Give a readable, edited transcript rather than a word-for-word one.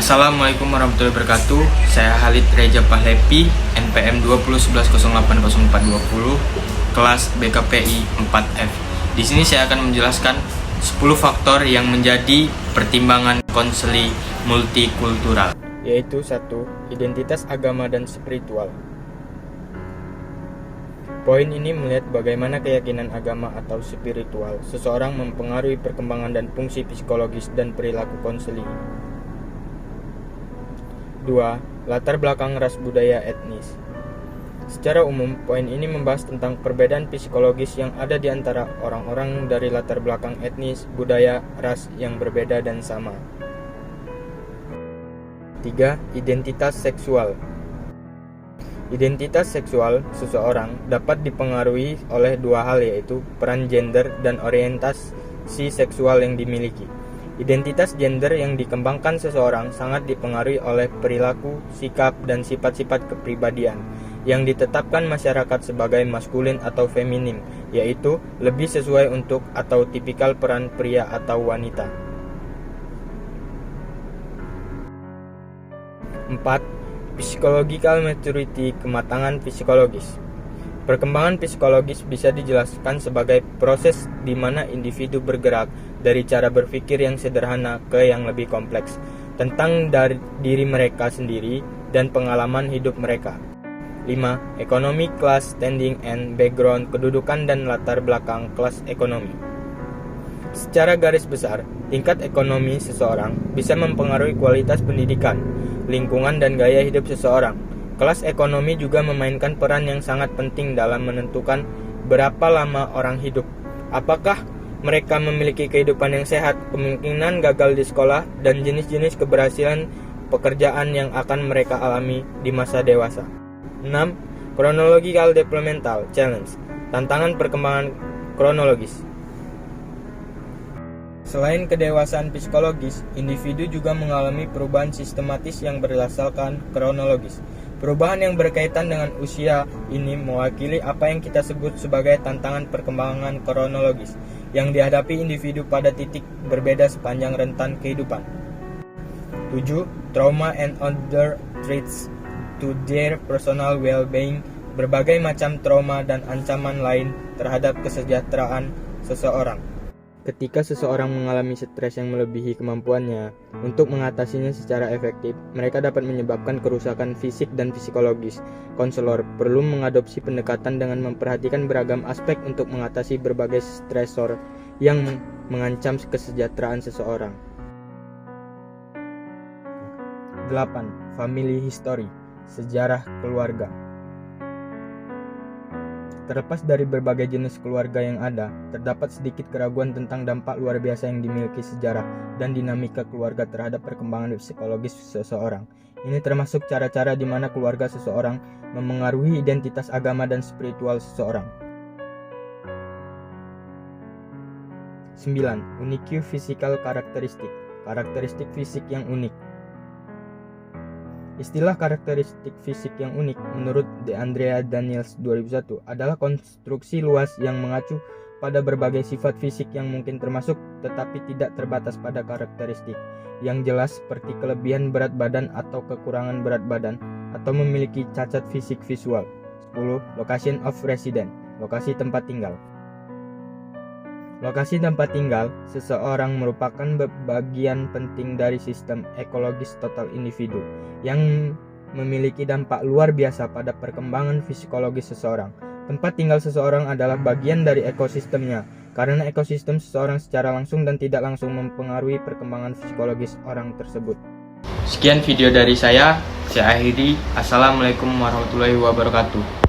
Assalamualaikum warahmatullahi wabarakatuh. Saya Halid Reja Pahlepi, NPM 2011080420, kelas BKPI 4F. Di sini saya akan menjelaskan 10 faktor yang menjadi pertimbangan konseling multikultural, yaitu 1. Identitas agama dan spiritual. Poin ini melihat bagaimana keyakinan agama atau spiritual seseorang mempengaruhi perkembangan dan fungsi psikologis dan perilaku konseling. 2. Latar belakang ras budaya etnis. Secara umum, poin ini membahas tentang perbedaan psikologis yang ada di antara orang-orang dari latar belakang etnis, budaya, ras yang berbeda dan sama. 3. Identitas seksual. Identitas seksual seseorang dapat dipengaruhi oleh dua hal, yaitu peran gender dan orientasi seksual yang dimiliki. Identitas gender yang dikembangkan seseorang sangat dipengaruhi oleh perilaku, sikap, dan sifat-sifat kepribadian yang ditetapkan masyarakat sebagai maskulin atau feminin, yaitu lebih sesuai untuk atau tipikal peran pria atau wanita. 4. Psychological maturity, kematangan psikologis. Perkembangan psikologis bisa dijelaskan sebagai proses di mana individu bergerak dari cara berpikir yang sederhana ke yang lebih kompleks tentang diri mereka sendiri dan pengalaman hidup mereka. 5. Economic class standing and background, kedudukan dan latar belakang kelas ekonomi. Secara garis besar, tingkat ekonomi seseorang bisa mempengaruhi kualitas pendidikan, lingkungan dan gaya hidup seseorang. Kelas ekonomi juga memainkan peran yang sangat penting dalam menentukan berapa lama orang hidup. Apakah mereka memiliki kehidupan yang sehat, kemungkinan gagal di sekolah, dan jenis-jenis keberhasilan pekerjaan yang akan mereka alami di masa dewasa. 6. Chronological Developmental Challenge, tantangan perkembangan kronologis. Selain kedewasaan psikologis, individu juga mengalami perubahan sistematis yang berdasarkan kronologis. Perubahan yang berkaitan dengan usia ini mewakili apa yang kita sebut sebagai tantangan perkembangan kronologis yang dihadapi individu pada titik berbeda sepanjang rentan kehidupan. 7. Trauma and other threats to their personal well-being, berbagai macam trauma dan ancaman lain terhadap kesejahteraan seseorang. Ketika seseorang mengalami stres yang melebihi kemampuannya untuk mengatasinya secara efektif, mereka dapat menyebabkan kerusakan fisik dan psikologis. Konselor perlu mengadopsi pendekatan dengan memperhatikan beragam aspek untuk mengatasi berbagai stresor yang mengancam kesejahteraan seseorang. 8. Family history, sejarah keluarga. Terlepas dari berbagai jenis keluarga yang ada, terdapat sedikit keraguan tentang dampak luar biasa yang dimiliki sejarah dan dinamika keluarga terhadap perkembangan psikologis seseorang. Ini termasuk cara-cara di mana keluarga seseorang memengaruhi identitas agama dan spiritual seseorang. 9. Unique physical characteristic, karakteristik fisik yang unik. Istilah karakteristik fisik yang unik menurut DeAndrea Daniels 2001 adalah konstruksi luas yang mengacu pada berbagai sifat fisik yang mungkin termasuk tetapi tidak terbatas pada karakteristik yang jelas seperti kelebihan berat badan atau kekurangan berat badan atau memiliki cacat fisik visual. 10. Location of residence, lokasi tempat tinggal. Lokasi tempat tinggal seseorang merupakan bagian penting dari sistem ekologis total individu yang memiliki dampak luar biasa pada perkembangan psikologis seseorang. Tempat tinggal seseorang adalah bagian dari ekosistemnya, karena ekosistem seseorang secara langsung dan tidak langsung mempengaruhi perkembangan psikologis orang tersebut. Sekian video dari saya akhiri. Assalamualaikum warahmatullahi wabarakatuh.